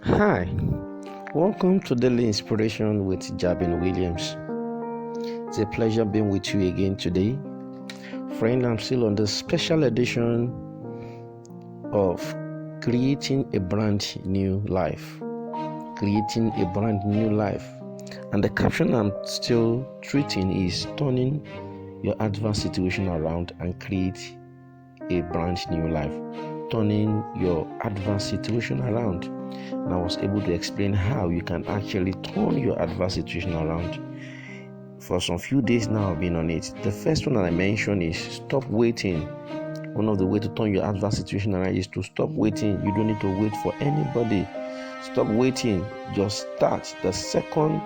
Hi, welcome to Daily Inspiration with Jabin Williams. It's a pleasure being with you again today. Friend, I'm still on the special edition of Creating a Brand New Life. Creating a Brand New Life. And the caption I'm still treating is Turning Your Adverse Situation Around and Create a Brand New Life. Turning your adverse situation around. And I was able to explain how you can actually turn your adverse situation around. For some few days now, I've been on it. The first one that I mentioned is stop waiting. One of the ways to turn your adverse situation around is to stop waiting. You don't need to wait for anybody. Stop waiting. Just start. The second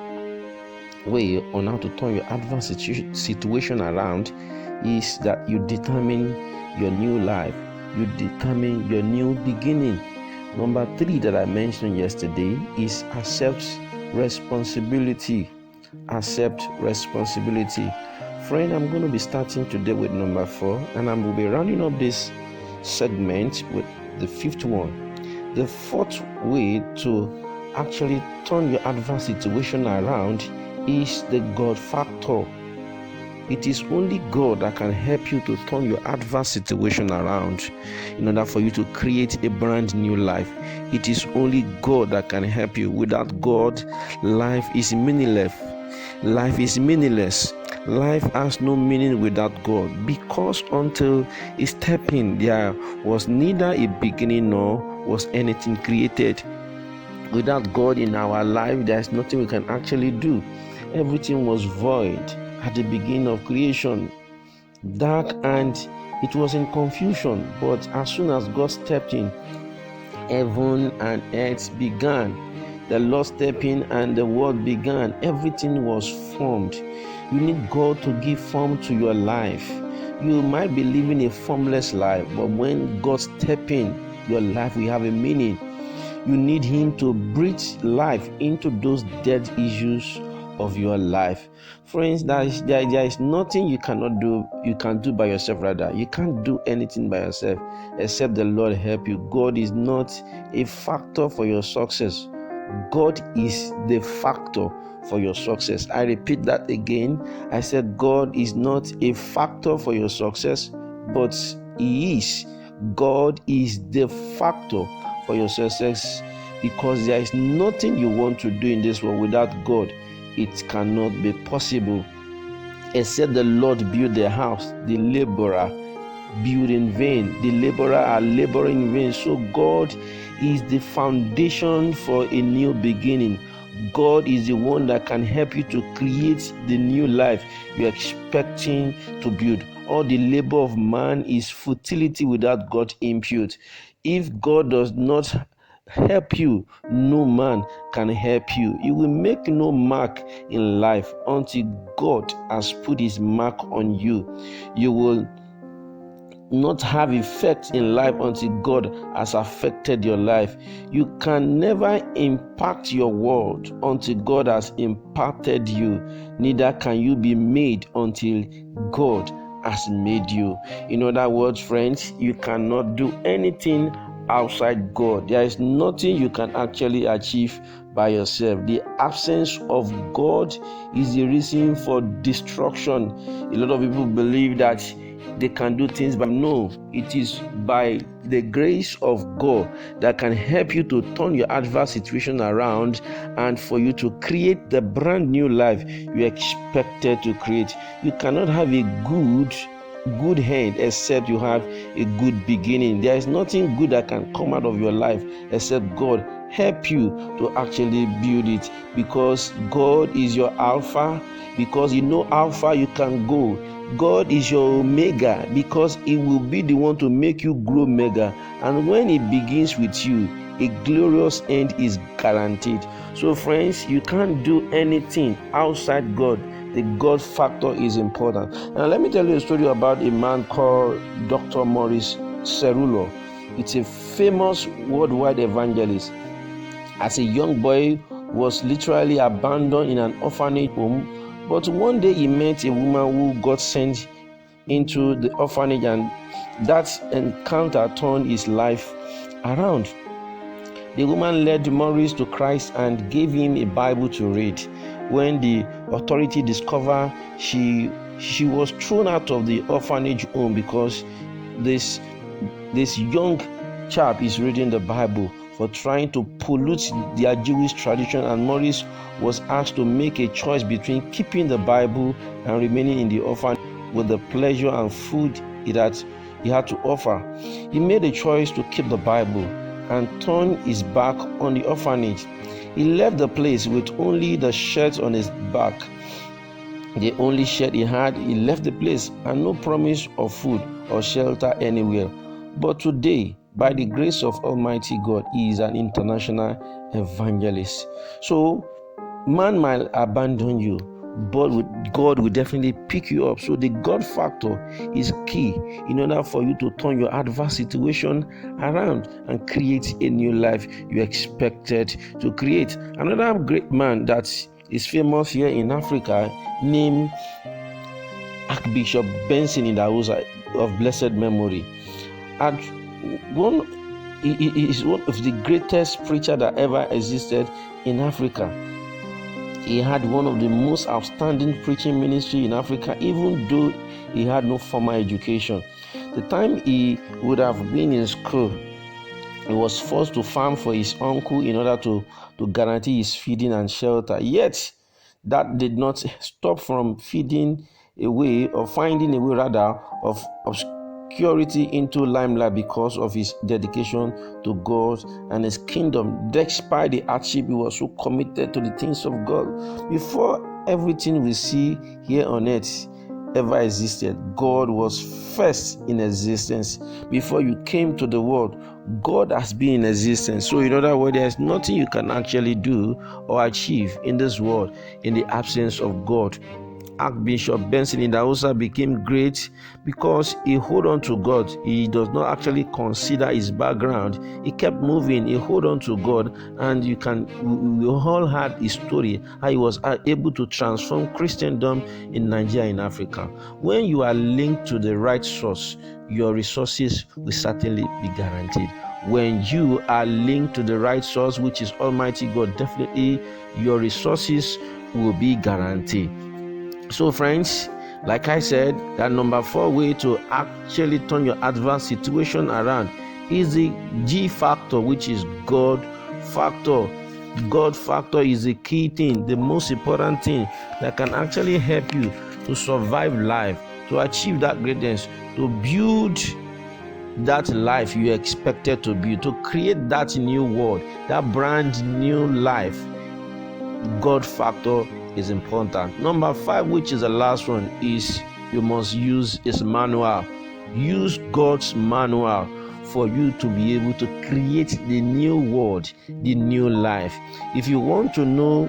way on how to turn your adverse situation around is that you determine your new life. You determine your new beginning. Number 3 that I mentioned yesterday is accept responsibility. Accept responsibility. Friend, I'm going to be starting today with number 4, and I will be rounding up this segment with the 5th one. The 4th way to actually turn your adverse situation around is the God factor. It is only God that can help you to turn your adverse situation around in order for you to create a brand new life. It is only God that can help you. Without God, life is meaningless. Life is meaningless. Life has no meaning without God, because until He stepped in, there was neither a beginning nor was anything created. Without God in our life, there is nothing we can actually do. Everything was void at the beginning of creation, dark, and it was in confusion. But as soon as God stepped in, heaven and earth began. The Lord stepped in and the world began. Everything was formed. You need God to give form to your life. You might be living a formless life, but when God steps in, your life will have a meaning. You need Him to breathe life into those dead issues of your life. Friends, there is nothing you cannot do, you can do by yourself. Rather, you can't do anything by yourself except the Lord help you. God is not a factor for your success. God is the factor for your success. I repeat that again. I said God is not a factor for your success, but He is. God is the factor for your success, because there is nothing you want to do in this world without God. It cannot be possible. Except the Lord build the house, the laborer build in vain. The laborer are laboring in vain. So God is the foundation for a new beginning. God is the one that can help you to create the new life you're expecting to build. All the labor of man is futility without God's input. If God does not help you, no man can help you. You will make no mark in life until God has put His mark on you. You will not have effect in life until God has affected your life. You can never impact your world until God has impacted you. Neither can you be made until God has made you. In other words, friends, you cannot do anything outside God. There is nothing you can actually achieve by yourself. The absence of God is the reason for destruction. A lot of people believe that they can do things, but no, it is by the grace of God that can help you to turn your adverse situation around and for you to create the brand new life you expected to create. You cannot have a good end except you have a good beginning. There is nothing good that can come out of your life except God help you to actually build it, because God is your Alpha, because you know how far you can go. God is your Omega, because He will be the one to make you grow mega. And when He begins with you, a glorious end is guaranteed. So friends, you can't do anything outside God. The God factor is important. Now let me tell you a story about a man called Dr. Maurice Cerullo. It's a famous worldwide evangelist. As a young boy, was literally abandoned in an orphanage home. But one day he met a woman who got sent into the orphanage, and that encounter turned his life around. The woman led Maurice to Christ and gave him a Bible to read. When the authority discovered she was thrown out of the orphanage home because this young chap is reading the Bible for trying to pollute their Jewish tradition, and Maurice was asked to make a choice between keeping the Bible and remaining in the orphanage with the pleasure and food he had to offer. He made a choice to keep the Bible and turn his back on the orphanage. He left the place with only the shirt on his back, the only shirt he had. He left the place and no promise of food or shelter anywhere. But today, by the grace of Almighty God, he is an international evangelist. So, man might abandon you, but God will definitely pick you up. So the God factor is key in order for you to turn your adverse situation around and create a new life you expected to create. Another great man that is famous here in Africa, named Archbishop Benson Idahosa of blessed memory. And he is one of the greatest preachers that ever existed in Africa. He had one of the most outstanding preaching ministry in Africa, even though he had no formal education. The time he would have been in school, he was forced to farm for his uncle in order to guarantee his feeding and shelter. Yet, that did not stop from finding a way of obscurity into limelight because of his dedication to God and his kingdom. Despite the hardship, he was so committed to the things of God. Before everything we see here on earth ever existed, God was first in existence. Before you came to the world, God has been in existence. So in other words, there's nothing you can actually do or achieve in this world in the absence of God. Archbishop Benson Idahosa became great because he held on to God. He does not actually consider his background. He kept moving. He held on to God, and we all heard his story, how he was able to transform Christendom in Nigeria, in Africa. When you are linked to the right source, your resources will certainly be guaranteed. When you are linked to the right source, which is Almighty God, definitely your resources will be guaranteed. So friends, like I said, that number 4 way to actually turn your adverse situation around is the G factor, which is God factor. God factor is the key thing, the most important thing that can actually help you to survive life, to achieve that greatness, to build that life you expected to build, to create that new world, that brand new life. God factor is important. Number 5, which is the last one, is you must use his manual. Use God's manual for you to be able to create the new world, the new life. If you want to know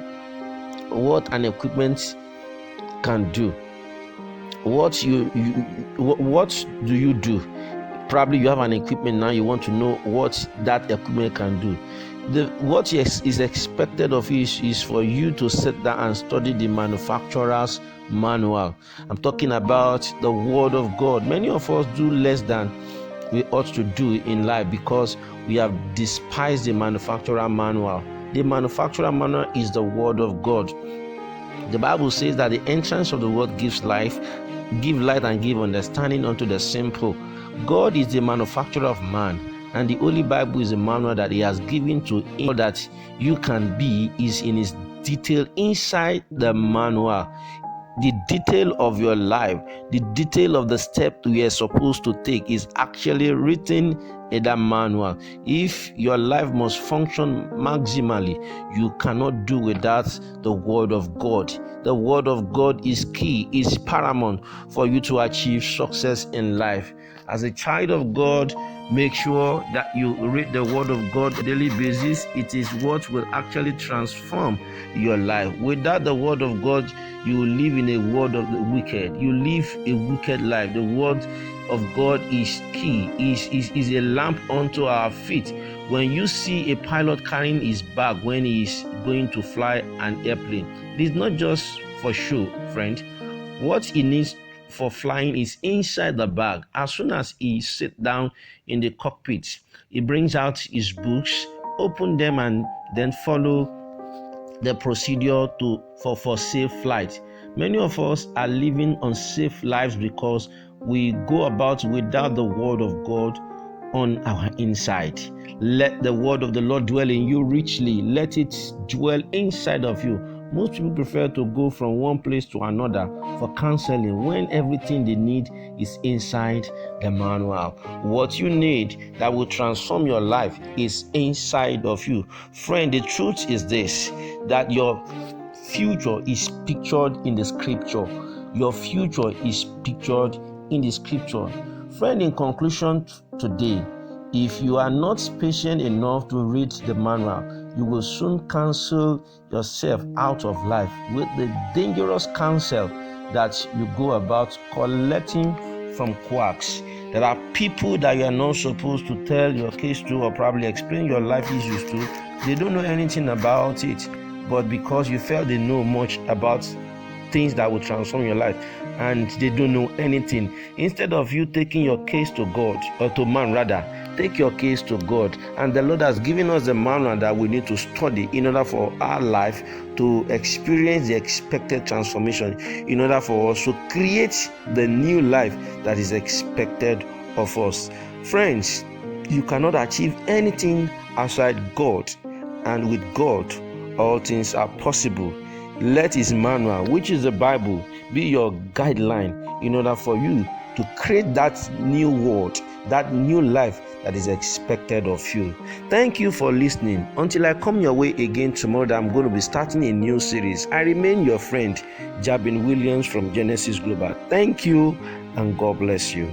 what an equipment can do, what do you do? Probably you have an equipment now, you want to know what that equipment can do. What is expected of you is for you to sit down and study the manufacturer's manual. I'm talking about the Word of God. Many of us do less than we ought to do in life because we have despised the manufacturer manual. The manufacturer manual is the Word of God. The Bible says that the entrance of the Word gives life, give light and give understanding unto the simple. God is the manufacturer of man, and the Holy Bible is a manual that He has given to him. All that you can be is in His detail inside the manual. The detail of your life, the detail of the step we are supposed to take is actually written in that manual. If your life must function maximally, you cannot do without the Word of God. The Word of God is key, is paramount for you to achieve success in life. As a child of God, make sure that you read the Word of God on a daily basis. It is what will actually transform your life. Without the Word of God, you will live in a world of the wicked. You live a wicked life. The Word of God is key, is a lamp unto our feet. When you see a pilot carrying his bag when he is going to fly an airplane, it is not just for show, friend. What he needs for flying is inside the bag. As soon as he sits down in the cockpit, he brings out his books, open them and then follow the procedure for safe flight. Many of us are living unsafe lives because we go about without the word of God on our inside. Let the word of the Lord dwell in you richly. Let it dwell inside of you. Most people prefer to go from one place to another for counseling when everything they need is inside the manual. What you need that will transform your life is inside of you. Friend, the truth is this, that your future is pictured in the scripture. Your future is pictured in the scripture. Friend, in conclusion today, if you are not patient enough to read the manual, you will soon cancel yourself out of life with the dangerous counsel that you go about collecting from quacks. There are people that you are not supposed to tell your case to or probably explain your life issues to. They don't know anything about it, but because you felt they know much about things that will transform your life and they don't know anything, instead of you taking your case to God, or to man rather, take your case to God. And the Lord has given us the manual that we need to study in order for our life to experience the expected transformation, in order for us to create the new life that is expected of us. Friends, you cannot achieve anything outside God, and with God all things are possible. Let his manual, which is the Bible, be your guideline in order for you to create that new world, that new life that is expected of you. Thank you for listening. Until I come your way again tomorrow, I'm going to be starting a new series. I remain your friend, Jabin Williams from Genesis Global. Thank you, and God bless you.